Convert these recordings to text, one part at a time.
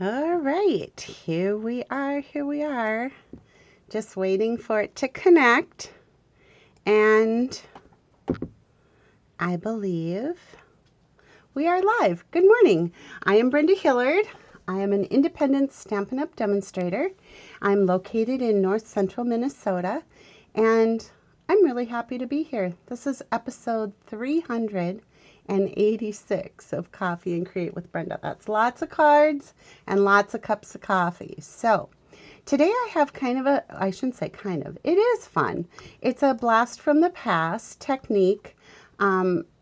All right, here we are, here we are. Just waiting for it to connect. And I believe we are live. Good morning. I am Brenda Hillard. I am an independent Stampin' Up! Demonstrator. I'm located in north central Minnesota, and I'm really happy to be here. This is episode 386 of Coffee and Create with Brenda. That's lots of cards and lots of cups of coffee. So today I have I shouldn't say kind of, it is fun. It's a blast from the past technique.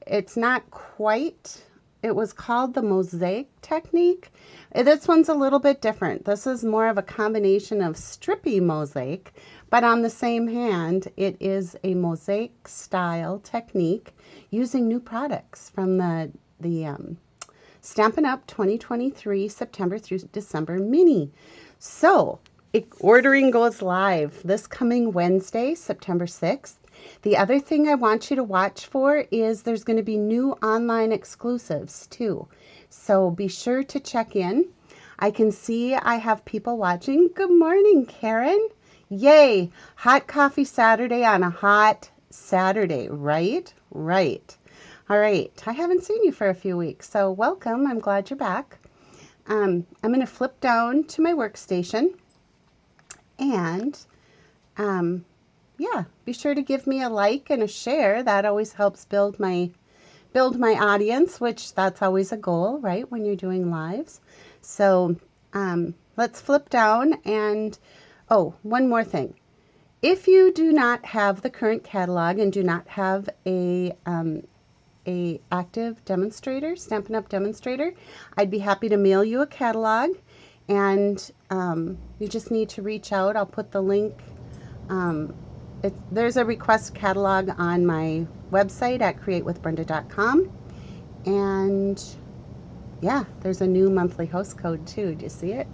It's not quite, it was called the mosaic technique. This one's a little bit different. This is more of a combination of strippy mosaic, but on the same hand, it is a mosaic style technique using new products from the Stampin' Up! 2023 September through December mini. So ordering goes live this coming Wednesday, September 6th. The other thing I want you to watch for is there's going to be new online exclusives too. So be sure to check in. I can see I have people watching. Good morning, Karen. Yay! Hot coffee Saturday on a hot Saturday, right? Right. All right. I haven't seen you for a few weeks, so welcome. I'm glad you're back. I'm going to flip down to my workstation and yeah, be sure to give me a like and a share. That always helps build my audience, which that's always a goal, right, when you're doing lives. So let's flip down and, oh, one more thing. If you do not have the current catalog and do not have a active demonstrator, Stampin' Up! Demonstrator, I'd be happy to mail you a catalog, and you just need to reach out. I'll put the link. There's a request catalog on my website at createwithbrenda.com, and yeah, there's a new monthly host code too. Do you see it?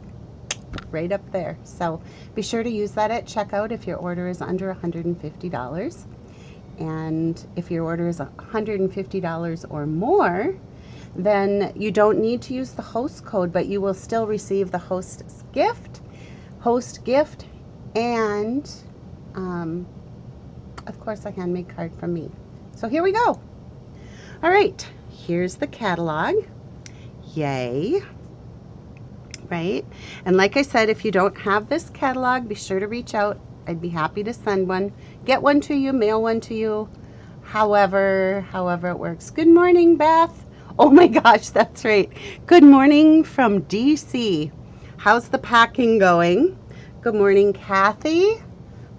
Right up there. So be sure to use that at checkout if your order is under $150. And if your order is $150 or more, then you don't need to use the host code, but you will still receive the host gift, and of course a handmade card from me. So here we go. All right, here's the catalog. Yay. Right? And like I said, if you don't have this catalog, be sure to reach out. I'd be happy to send one, get one to you, mail one to you, however it works. Good morning, Beth. Oh my gosh, that's right. Good morning from DC. How's the packing going? Good morning, Kathy.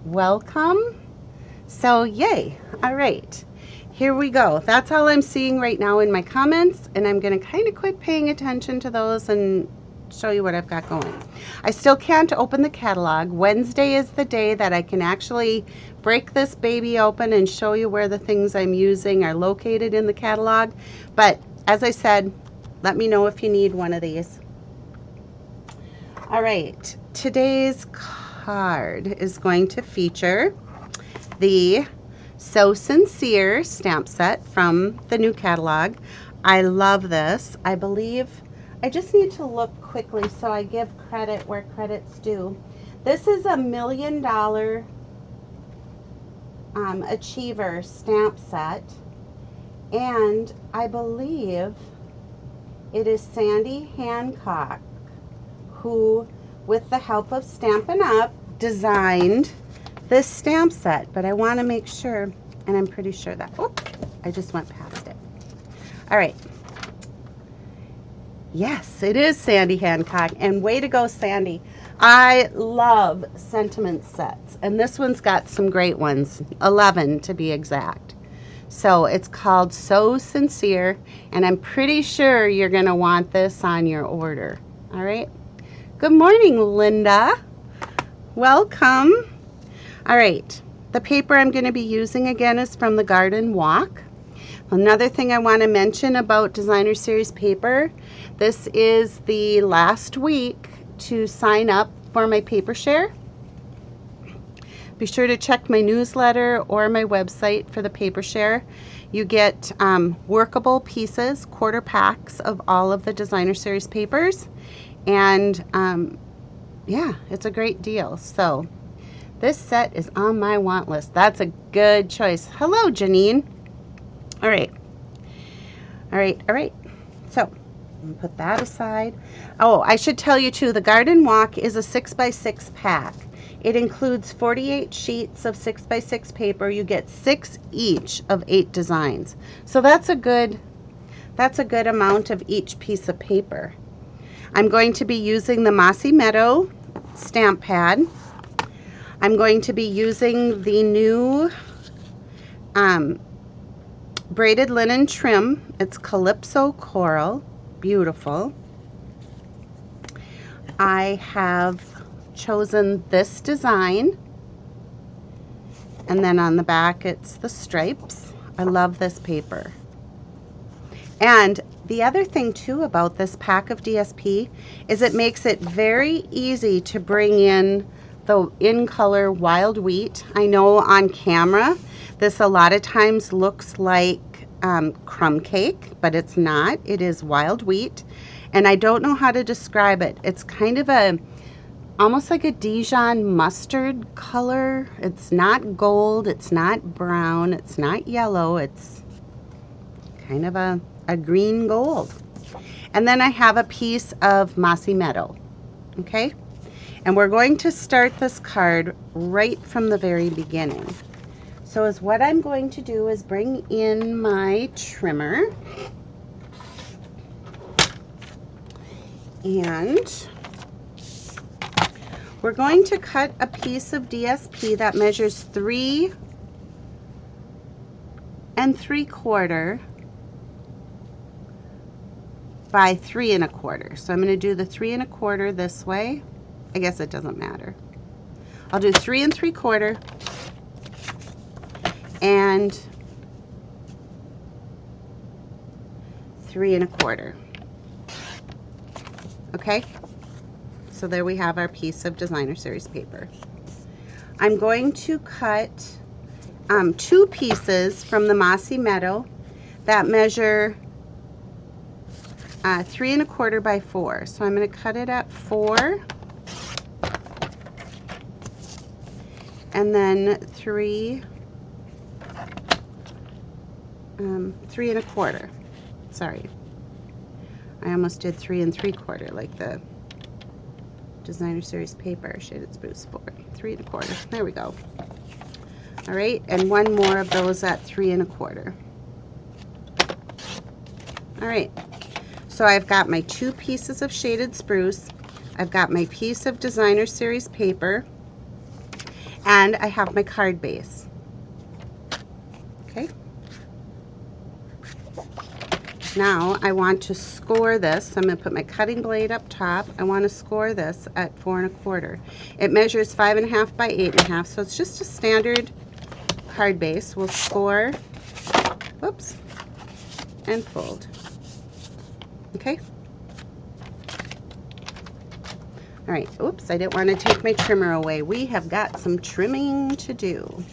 Welcome. So yay. All right. Here we go. That's all I'm seeing right now in my comments, and I'm going to kind of quit paying attention to those and show you what I've got going. I still can't open the catalog. Wednesday is the day that I can actually break this baby open and show you where the things I'm using are located in the catalog. But as I said, let me know if you need one of these. All right, today's card is going to feature the So Sincere stamp set from the new catalog. I love this. I believe I just need to look quickly so I give credit where credit's due. This is a $1 million Achiever stamp set, and I believe it is Sandy Hancock who, with the help of Stampin' Up, designed this stamp set. But I want to make sure, and I'm pretty sure that, oh, I just went past it. All right. Yes, it is Sandy Hancock, and way to go, Sandy. I love sentiment sets, and this one's got some great ones, 11 to be exact. So it's called So Sincere, and I'm pretty sure you're going to want this on your order. All right. Good morning, Linda. Welcome. All right. The paper I'm going to be using again is from the Garden Walk. Another thing I want to mention about Designer Series paper, this is the last week to sign up for my paper share. Be sure to check my newsletter or my website for the paper share. You get workable pieces, quarter packs of all of the Designer Series papers, And yeah, it's a great deal. So this set is on my want list. That's a good choice. Hello, Janine. All right. All right. All right. So I'm gonna put that aside. Oh, I should tell you too, the Garden Walk is a 6x6 pack. It includes 48 sheets of 6x6 paper. You get 6 each of 8 designs. So that's a good amount of each piece of paper. I'm going to be using the Mossy Meadow stamp pad. I'm going to be using the new braided linen trim. It's Calypso Coral. Beautiful. I have chosen this design, and then on the back it's the stripes. I love this paper. And the other thing too about this pack of DSP is it makes it very easy to bring in the in color wild wheat. I know on camera this a lot of times looks like crumb cake, but it's not. It is wild wheat, and I don't know how to describe it. It's kind of almost like a Dijon mustard color. It's not gold, it's not brown, it's not yellow, it's kind of a green gold. And then I have a piece of Mossy Meadow. Okay, and we're going to start this card right from the very beginning. So what I'm going to do is bring in my trimmer, and we're going to cut a piece of DSP that measures 3 3/4 by 3 1/4. So I'm going to do the 3 1/4 this way. I guess it doesn't matter. I'll do 3 3/4 and 3 1/4. Okay, so there we have our piece of designer series paper. I'm going to cut 2 pieces from the Mossy Meadow that measure 3 1/4 by 4. So I'm going to cut it at 4, and then 3 1/4. Sorry, I almost did 3 3/4 like the designer series paper. Shaded spruce 4, 3 1/4. There we go. All right, and one more of those at 3 1/4. All right, so I've got my 2 pieces of shaded spruce, I've got my piece of designer series paper, and I have my card base. Okay, now I want to score this. I'm going to put my cutting blade up top. I want to score this at 4 1/4. It measures 5 1/2 by 8 1/2, so it's just a standard card base. We'll score, whoops, and fold. Okay. All right. Oops, I didn't want to take my trimmer away. We have got some trimming to do.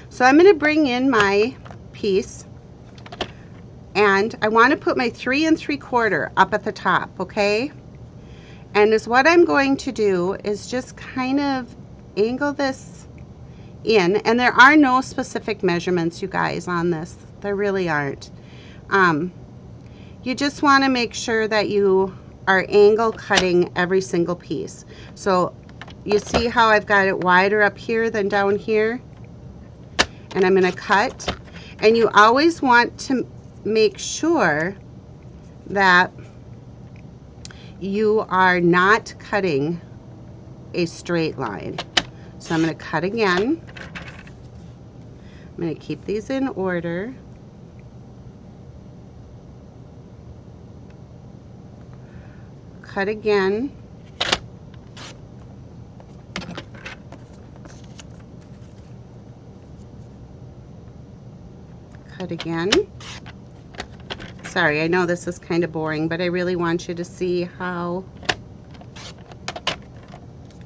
So I'm going to bring in my piece, and I want to put my 3 3/4 up at the top. Okay. And what I'm going to do is just kind of angle this in, and there are no specific measurements, you guys, on this. There really aren't. You just want to make sure that you are angle cutting every single piece. So you see how I've got it wider up here than down here, and I'm going to cut, and you always want to make sure that you are not cutting a straight line. So I'm going to cut again. I'm going to keep these in order. Cut again. Cut again. Sorry, I know this is kind of boring, but I really want you to see how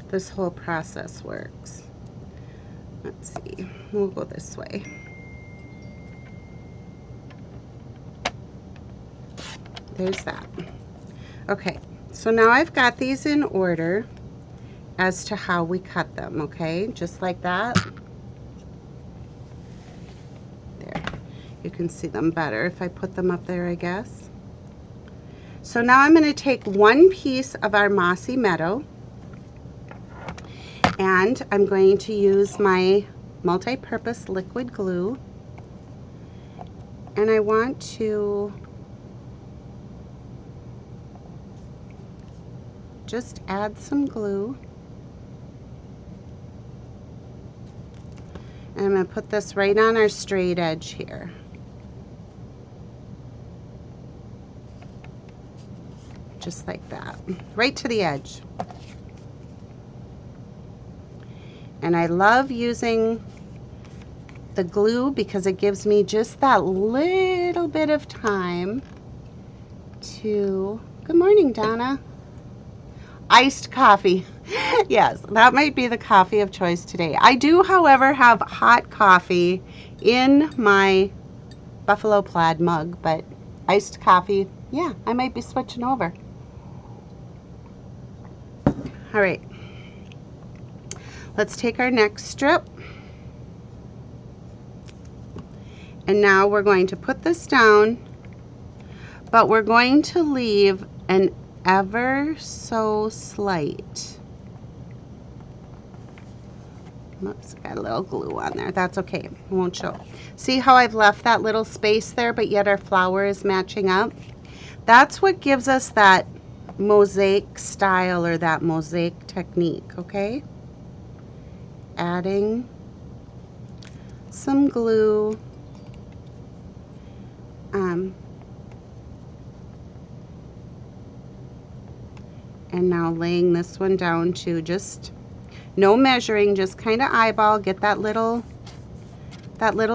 this whole process works. Let's see, we'll go this way. There's that. Okay, So now I've got these in order as to how we cut them, okay? Just like that. There. You can see them better if I put them up there, I guess. So now I'm going to take one piece of our Mossy Meadow, and I'm going to use my multi-purpose liquid glue, and I want to just add some glue. And I'm going to put this right on our straight edge here. Just like that, right to the edge. And I love using the glue because it gives me just that little bit of time to, good morning, Donna. Iced coffee. Yes, that might be the coffee of choice today. I do, however, have hot coffee in my Buffalo Plaid mug, but iced coffee, yeah, I might be switching over. All right, let's take our next strip. And now we're going to put this down, but we're going to leave an ever so slight, oops, got a little glue on there. That's okay, it won't show. See how I've left that little space there, but yet our flower is matching up? That's what gives us that mosaic style or that mosaic technique, okay? Adding some glue. And now laying this one down too, just no measuring, just kind of eyeball, get that little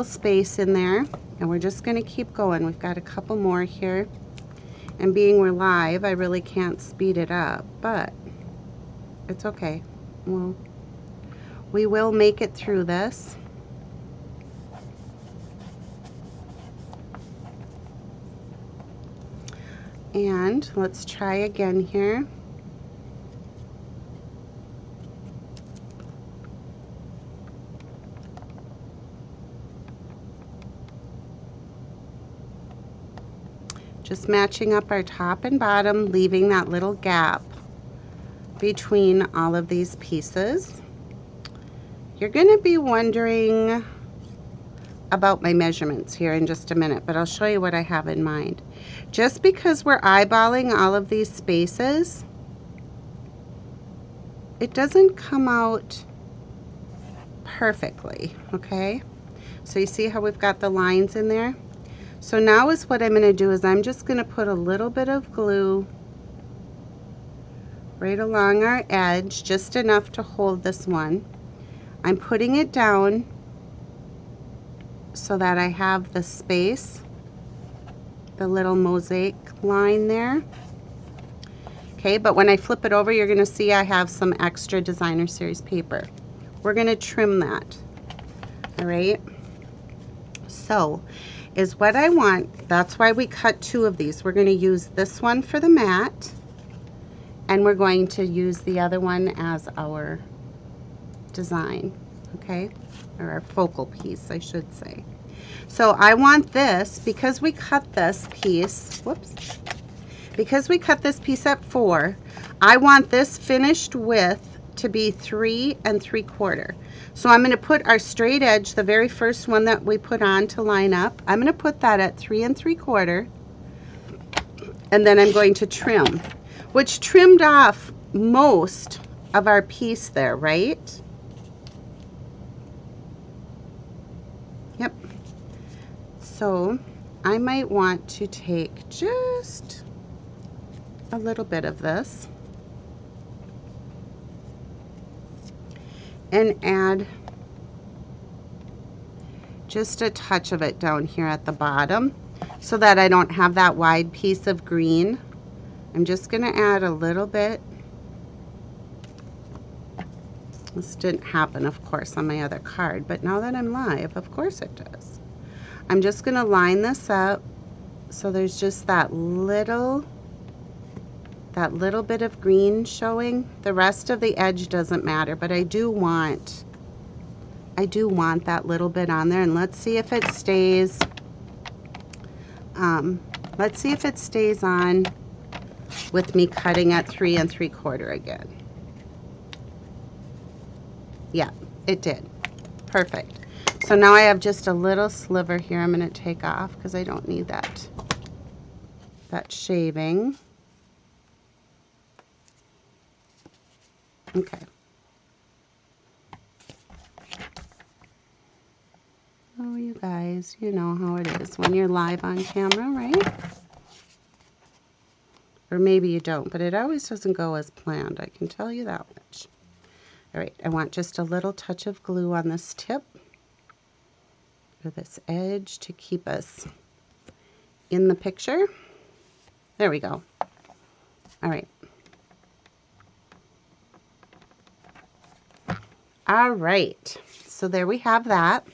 space in there, and we're just going to keep going. We've got a couple more here, and being we're live, I really can't speed it up, but it's okay. Well, we will make it through this. And let's try again here. Just matching up our top and bottom, leaving that little gap between all of these pieces. You're going to be wondering about my measurements here in just a minute, but I'll show you what I have in mind. Just because we're eyeballing all of these spaces, it doesn't come out perfectly, okay? So you see how we've got the lines in there? So now is what I'm going to do is I'm just going to put a little bit of glue right along our edge, just enough to hold this one. I'm putting it down so that I have the space, the little mosaic line there. Okay, but when I flip it over, you're going to see I have some extra designer series paper. We're going to trim that. All right, so is what I want. That's why we cut two of these. We're going to use this one for the mat, and we're going to use the other one as our design, okay, or our focal piece, I should say. So I want this, because we cut this piece, whoops, because we cut this piece at 4, I want this finished width to be 3 3/4. So I'm going to put our straight edge, the very first one that we put on to line up, I'm going to put that at 3 3/4, and then I'm going to trim, which trimmed off most of our piece there, right? Yep. So I might want to take just a little bit of this and add just a touch of it down here at the bottom so that I don't have that wide piece of green. I'm just going to add a little bit. This didn't happen, of course, on my other card, but now that I'm live, of course it does. I'm just going to line this up so there's just that little that little bit of green showing. The rest of the edge doesn't matter, but I do want that little bit on there. And let's see if it stays. Let's see if it stays on with me cutting at 3 3/4 again. Yeah, it did. Perfect. So now I have just a little sliver here I'm going to take off because I don't need that shaving. Okay. Oh, you guys, you know how it is when you're live on camera, right? Or maybe you don't, but it always doesn't go as planned. I can tell you that much. All right, I want just a little touch of glue on this tip or this edge to keep us in the picture. There we go. All right. All right, so there we have that.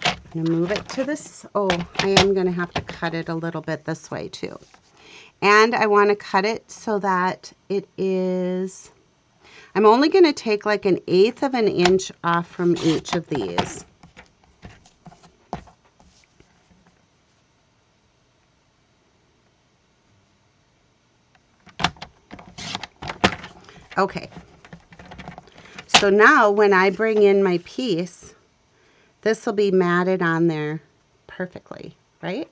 I'm going to move it to this. Oh, I am going to have to cut it a little bit this way too. And I want to cut it so that it is, I'm only going to take like 1/8 of an inch off from each of these. Okay. So now when I bring in my piece, this will be matted on there perfectly, right?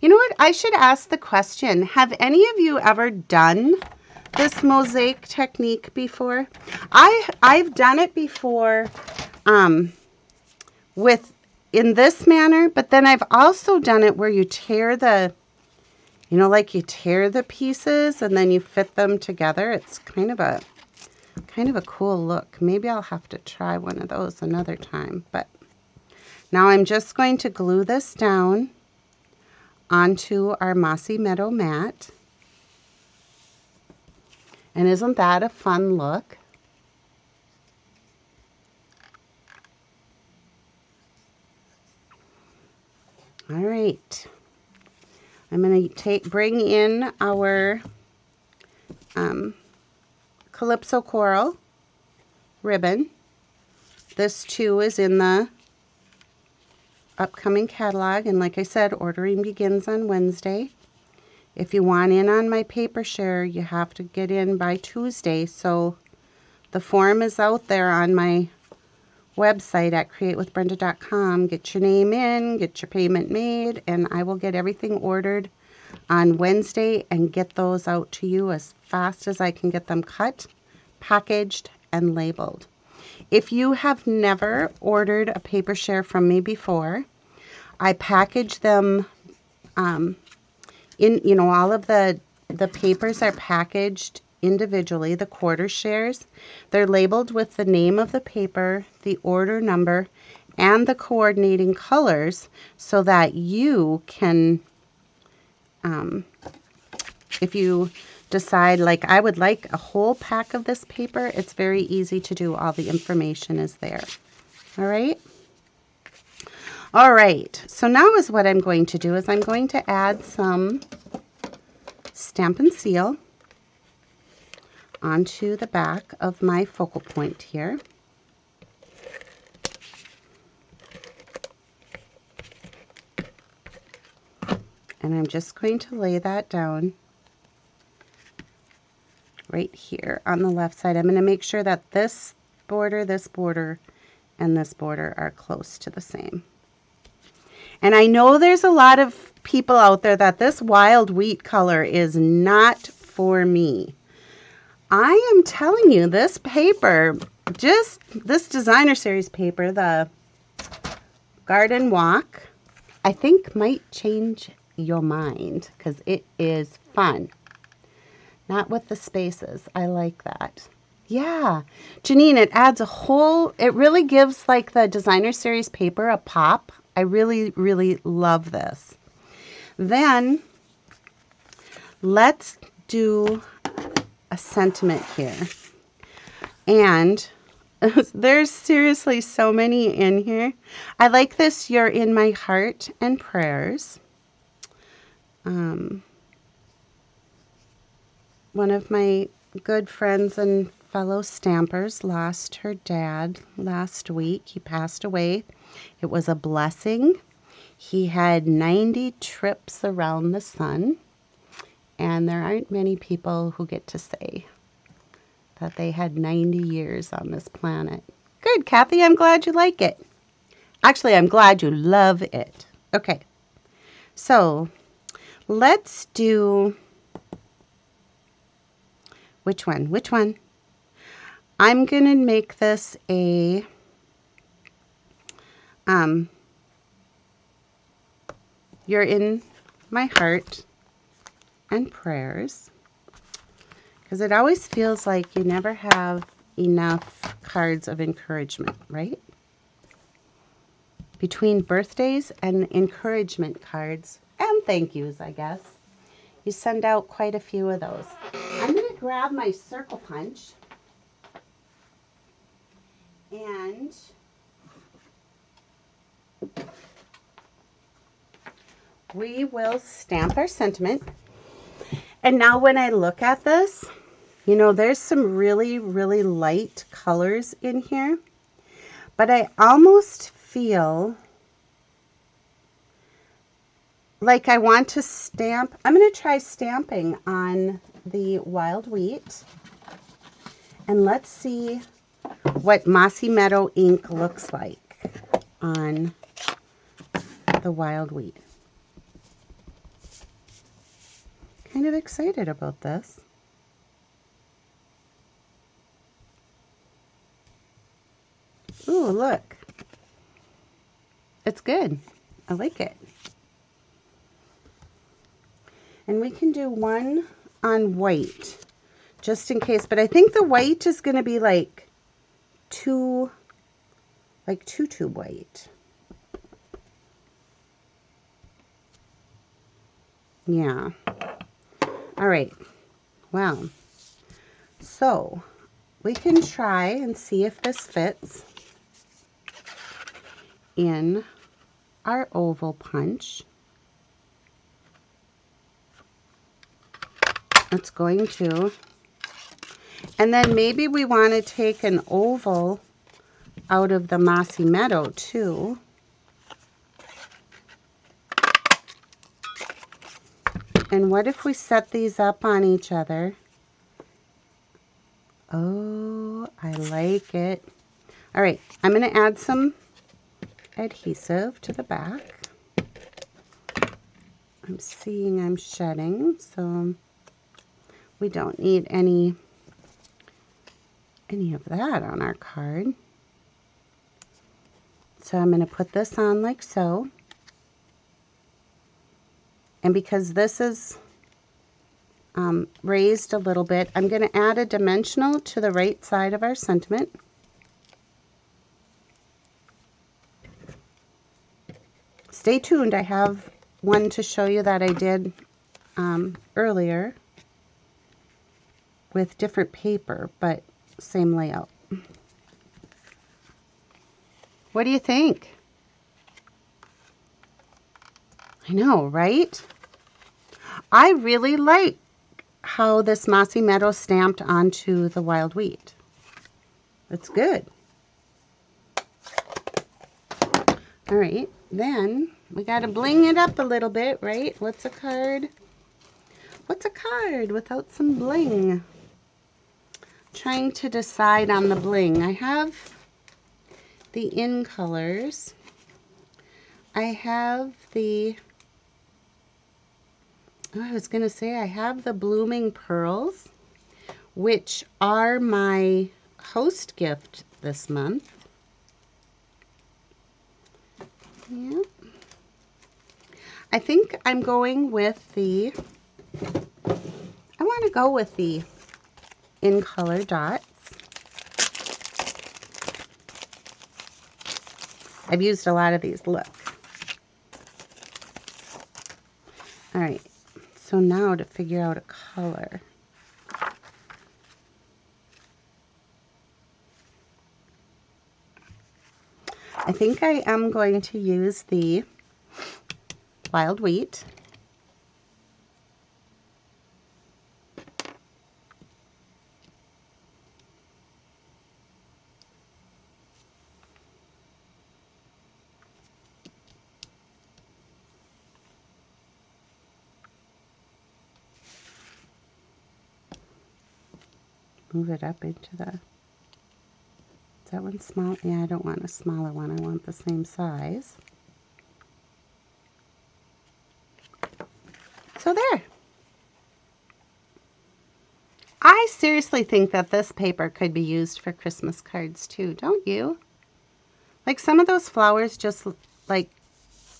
You know what? I should ask the question, have any of you ever done this mosaic technique before? I've done it before in this manner, but then I've also done it where you tear the, you know, like you tear the pieces and then you fit them together. It's kind of a cool look. Maybe I'll have to try one of those another time. But now I'm just going to glue this down onto our Mossy Meadow mat. And isn't that a fun look? All right. I'm going to bring in our Calypso Coral ribbon. This too is in the upcoming catalog, and like I said, ordering begins on Wednesday. If you want in on my paper share, you have to get in by Tuesday, so the form is out there on my website at createwithbrenda.com. Get your name in, get your payment made, and I will get everything ordered on Wednesday and get those out to you as fast as I can get them cut, packaged, and labeled. If you have never ordered a paper share from me before, I package them in, you know, all of the papers are packaged individually, the quarter shares. They're labeled with the name of the paper, the order number, and the coordinating colors so that you can, if you decide, like, I would like a whole pack of this paper, it's very easy to do. All the information is there. All right. All right. So now is what I'm going to do is I'm going to add some Stampin' Seal onto the back of my focal point here. And I'm just going to lay that down right here on the left side. I'm going to make sure that this border, and this border are close to the same. And I know there's a lot of people out there that this wild wheat color is not for me. I am telling you, this paper, just this designer series paper, the Garden Walk, I think might change your mind because it is fun. Not with the spaces. I like that. Yeah. Janine, it adds a whole, it really gives like the designer series paper a pop. I really, really love this. Then let's do a sentiment here. And there's seriously so many in here. I like this, You're in My Heart and Prayers. one of my good friends and fellow stampers lost her dad last week. He passed away. It was a blessing. He had 90 trips around the sun, and there aren't many people who get to say that they had 90 years on this planet. Good, Kathy, I'm glad you like it. Actually, I'm glad you love it. Okay, so let's do, which one? Which one? I'm going to make this a, you're in my heart and prayers, because it always feels like you never have enough cards of encouragement, right? Between birthdays and encouragement cards and thank yous, I guess, you send out quite a few of those. I'm going to grab my circle punch and we will stamp our sentiment. And now when I look at this, you know, there's some really, really light colors in here, but I almost feel like I want to stamp. I'm going to try stamping on the wild wheat, and let's see what Mossy Meadow ink looks like on the wild wheat. Kind of excited about this. Ooh, look. It's good. I like it. And we can do one on white, just in case. But I think the white is going to be like two tube white. Yeah. All right. Well, so we can try and see if this fits in our oval punch. It's going to. And then maybe we want to take an oval out of the Mossy Meadow too. And what if we set these up on each other? Oh, I like it. All right, I'm going to add some adhesive to the back. I'm seeing I'm shedding, so we don't need any of that on our card. So I'm going to put this on like so. And because this is raised a little bit, I'm going to add a dimensional to the right side of our sentiment. Stay tuned. I have one to show you that I did earlier with different paper, but same layout. What do you think? I know, right? I really like how this Mossy Meadow stamped onto the wild wheat. It's good. All right, then we got to bling it up a little bit, right? What's a card? What's a card without some bling? Trying to decide on the bling. I have the in colors. I have the, I was going to say I have the Blooming Pearls, which are my host gift this month. Yeah. I think I'm going with the, I want to go with the in color dots. I've used a lot of these, look. All right, so now to figure out a color. I think I am going to use the wild wheat. move it up into the, is that one small? Yeah, I don't want a smaller one. I want the same size. So there. I seriously think that this paper could be used for Christmas cards too, don't you? Like some of those flowers just like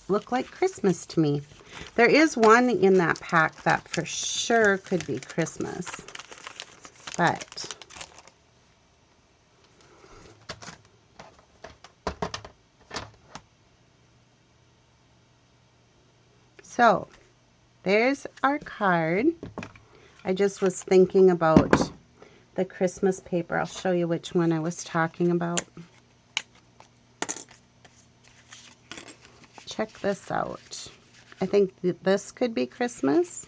look like Christmas to me. There is one in that pack that for sure could be Christmas, but so there's our card. I just was thinking about the Christmas paper. I'll show you which one I was talking about. Check this out. I think this could be Christmas,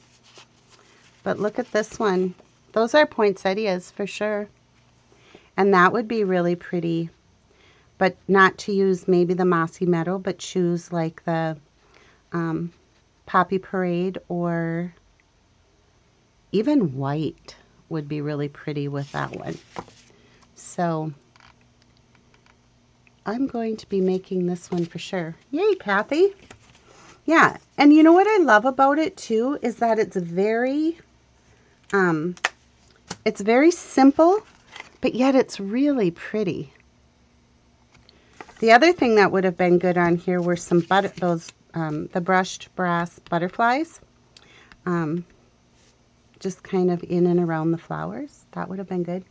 but look at this one. Those are poinsettias for sure. And that would be really pretty, but not to use maybe the Mossy Meadow, but choose like the Poppy Parade, or even white would be really pretty with that one. So I'm going to be making this one for sure. Yay, Kathy. Yeah, and you know what I love about it too is that it's very simple, but yet it's really pretty. The other thing that would have been good on here were some the brushed brass butterflies, just kind of in and around the flowers. That would have been good.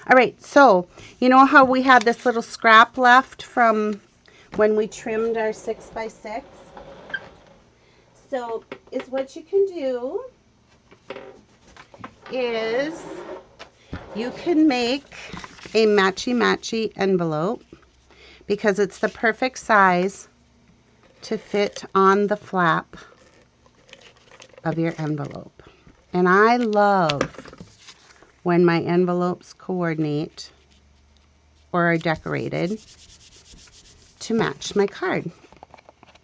All right, so you know how we had this little scrap left from when we trimmed our 6x6? So is what you can do is you can make a matchy-matchy envelope because it's the perfect size to fit on the flap of your envelope. And I love when my envelopes coordinate or are decorated to match my card.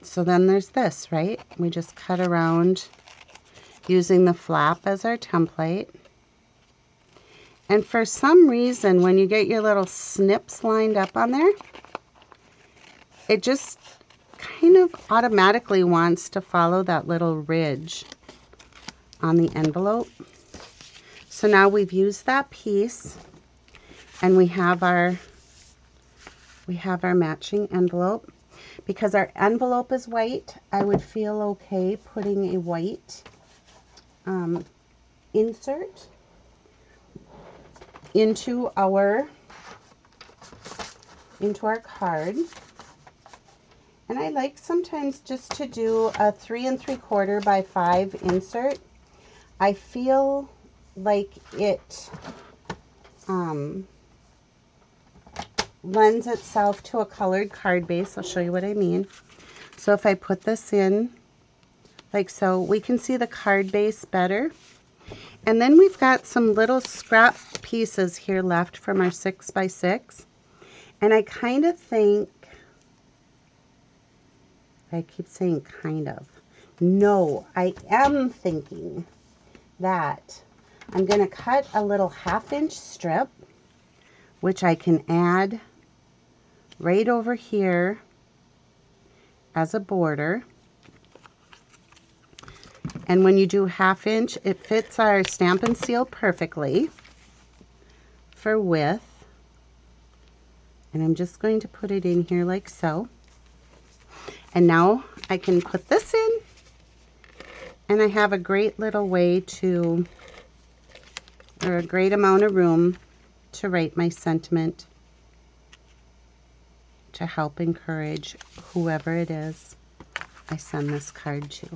So then there's this, right? We just cut around using the flap as our template. And for some reason, when you get your little snips lined up on there, it just kind of automatically wants to follow that little ridge on the envelope. So now we've used that piece and we have our matching envelope. Because our envelope is white, I would feel okay putting a white insert into our card. And I like sometimes just to do a 3 3/4 by 5 insert. I feel like it lends itself to a colored card base. I'll show you what I mean. So if I put this in like so, we can see the card base better. And then we've got some little scrap pieces here left from our 6x6. And I kind of think, I keep saying kind of. No, I am thinking that I'm going to cut a little 1/2 inch strip, which I can add right over here as a border. And when you do 1/2 inch, it fits our Stampin' Seal perfectly for width. And I'm just going to put it in here like so. And now I can put this in, and I have a great little way to, or a great amount of room to write my sentiment to help encourage whoever it is I send this card to.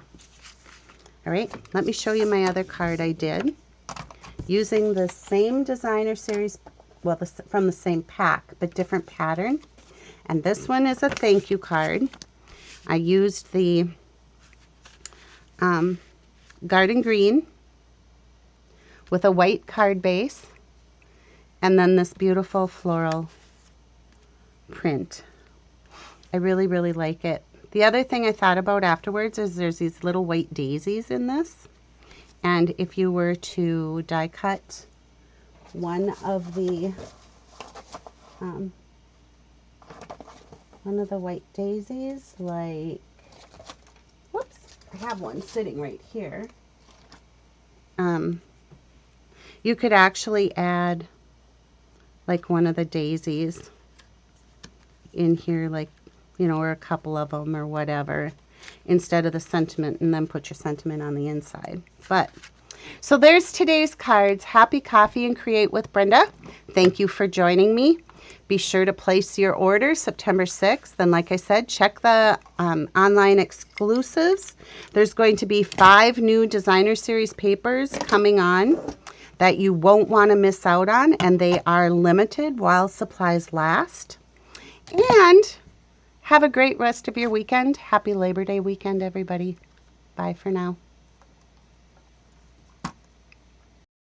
All right, let me show you my other card I did using the same designer series, well, from the same pack, but different pattern. And this one is a thank you card. I used the garden green with a white card base, and then this beautiful floral print. I really, really like it. The other thing I thought about afterwards is there's these little white daisies in this. And if you were to die cut one of the white daisies, like, whoops, I have one sitting right here. You could actually add like one of the daisies in here, like, you know, or a couple of them or whatever, instead of the sentiment, and then put your sentiment on the inside. But so there's today's cards. Happy Coffee and Create with Brenda. Thank you for joining me. Be sure to place your order September 6th. And like I said, check the online exclusives. There's going to be 5 new designer series papers coming on that you won't want to miss out on, and they are limited while supplies last. And have a great rest of your weekend. Happy Labor Day weekend, everybody. Bye for now.